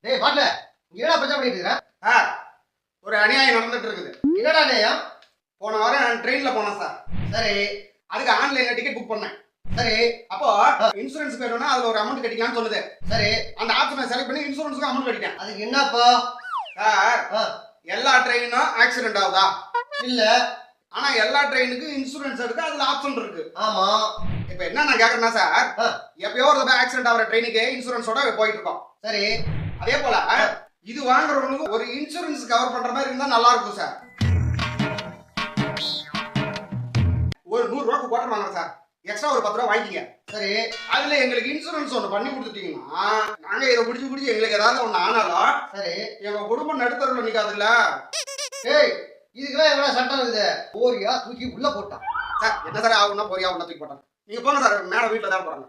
டேய் பாட்ல என்னடா பிரச்சனை பண்ணிட்டு இருக்கற? சார் ஒரு அநியாயம் நடந்துட்டு இருக்குது. என்னடா நேயம்? போன வாரம் ட்ரெயின்ல போனேன் சார். சரி அதுக்கு ஆன்லைன்ல டிக்கெட் புக் பண்ணேன். சரி அப்போ இன்சூரன்ஸ் வேணும்னா அதுல ஒரு அமௌண்ட் கட்டிக்கலாம்னு சொல்லுது. சரி அந்த ஆப்ஷனை செலக்ட் பண்ணி இன்சூரன்ஸ்க்கு அமௌண்ட் கட்டிட்டேன். அதுக்கு என்னப்பா? சார் ஆ, எல்லா ட்ரெயினும் ஆக்சிடென்ட் ஆகுதா? இல்ல. ஆனா எல்லா ட்ரெயினுக்கும் இன்சூரன்ஸ் எடுக்க அதுல ஆப்ஷன் இருக்கு. ஆமா. இப்ப என்ன நான் கேக்குறேன்னா சார், ஆ, எப்பயோ ஒரு தடவை ஆக்சிடென்ட் ஆகிற ட்ரெயினுக்கு இன்சூரன்ஸோட போயிட்டு இருக்கோம். சரி அதே போல இது வாங்குறவங்களுக்கு ஒரு இன்சூரன்ஸ் கவர் பண்ற மாதிரி இருந்தா நல்லா இருக்கும் சார். ஒரு 100 ரூபாய்க்கு குவார்டர் வாங்குறேன் சார், எக்ஸ்ட்ரா ஒரு 10 ரூபா வாங்கிக்கங்க. சரி அதுல எங்களுக்கு இன்சூரன்ஸ் ஒண்ணு பண்ணி கொடுத்துட்டீங்கன்னா நாங்க இதை குடிச்சு எங்களுக்கு ஏதாவது ஒண்ணு ஆனாலும் சரி. எங்க குடும்பம் நடுத்தரவுல நிக்காதுல்ல. டேய் இதுக்கெல்லாம் எவ்வளவு சட்டம் இருக்குது? போரியா தூக்கி உள்ள போட்டான். சார் என்ன சார் ஆகும்னா போறியா ஒண்ணா தூக்கி போட்டாங்க. நீங்க போங்க சார், மேடம் வீட்டுல தான் போறாங்க.